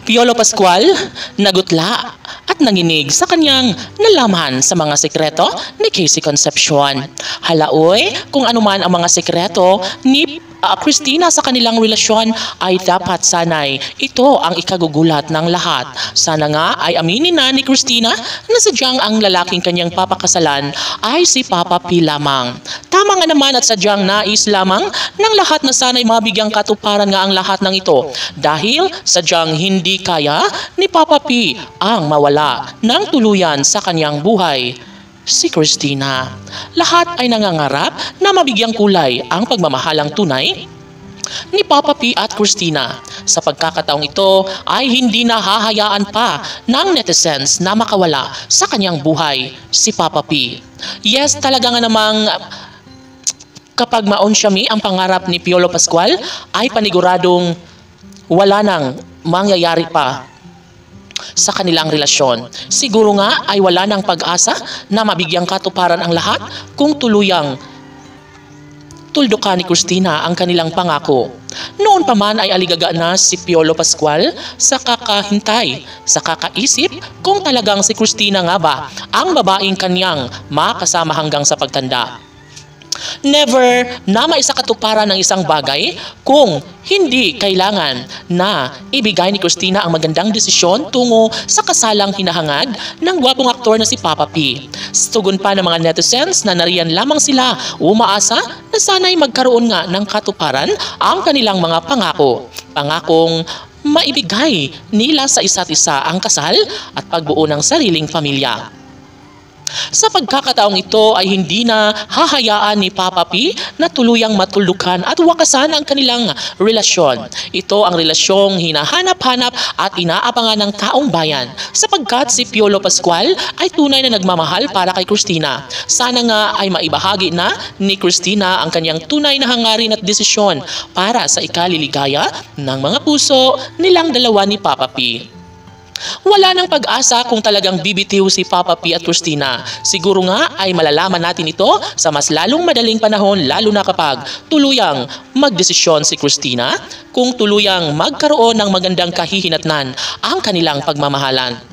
Piolo Pascual, nagutla at nanginig sa kanyang nalaman sa mga sekreto ni Casey Concepcion. Halaoy, kung anuman ang mga sekreto ni Christina sa kanilang relasyon ay dapat sanay ito ang ikagugulat ng lahat. Sana nga ay aminin na ni Christina na sadyang ang lalaking kanyang papakasalan ay si Papa P lamang. Tama nga naman at sadyang nais lamang ng lahat na sana'y mabigyang katuparan nga ang lahat ng ito dahil sadyang hindi kaya ni Papa P ang mawala ng tuluyan sa kanyang buhay. Si Christina. Lahat ay nangangarap na mabigyang kulay ang pagmamahalang tunay ni Papa P at Christina. Sa pagkakataong ito ay hindi na hahayaan pa ng netizens na makawala sa kanyang buhay si Papa P. Yes, talaga nga namang kapag maunsyami ang pangarap ni Piolo Pascual ay paniguradong wala nang mangyayari pa sa kanilang relasyon. Siguro nga ay wala ng pag-asa na mabigyang katuparan ang lahat kung tuluyang tuldukan ni Christina ang kanilang pangako. Noon pa man ay aligaga na si Piolo Pascual sa kakahintay, sa kakaisip kung talagang si Christina nga ba ang babaeng kanyang makasama hanggang sa pagtanda. Never na maisakatuparan ng isang bagay kung hindi kailangan na ibigay ni Christina ang magandang desisyon tungo sa kasalang hinahangad ng gwapong aktor na si Papa P. Tugon pa ng mga netizens na nariyan lamang sila umaasa na sana'y magkaroon nga ng katuparan ang kanilang mga pangako. Pangakong maibigay nila sa isa't isa ang kasal at pagbuo ng sariling pamilya. Sa pagkakataong ito ay hindi na hahayaan ni Papa P na tuluyang matulukan at wakasan ang kanilang relasyon. Ito ang relasyong hinahanap-hanap at inaabangan ng taong bayan sapagkat si Piolo Pascual ay tunay na nagmamahal para kay Christina. Sana nga ay maibahagi na ni Christina ang kanyang tunay na hangarin at desisyon para sa ikaliligaya ng mga puso nilang dalawa ni Papa P. Wala nang pag-asa kung talagang bibitiw si Papa P at Christina. Siguro nga ay malalaman natin ito sa mas lalong madaling panahon lalo na kapag tuluyang magdesisyon si Christina kung tuluyang magkaroon ng magandang kahihinatnan ang kanilang pagmamahalan.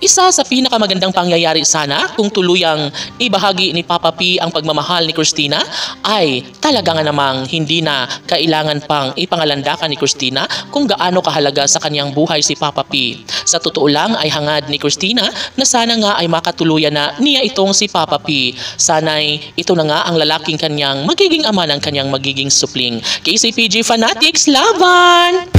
Isa sa pinakamagandang pangyayari sana kung tuluyang ibahagi ni Papa P ang pagmamahal ni Christina ay talaga nga namang hindi na kailangan pang ipangalandakan ni Christina kung gaano kahalaga sa kanyang buhay si Papa P. Sa totoo lang ay hangad ni Christina na sana nga ay makatuluyan na niya itong si Papa P. Sana'y ito na nga ang lalaking kanyang magiging ama ng kanyang magiging supling. KCPG Fanatics, laban!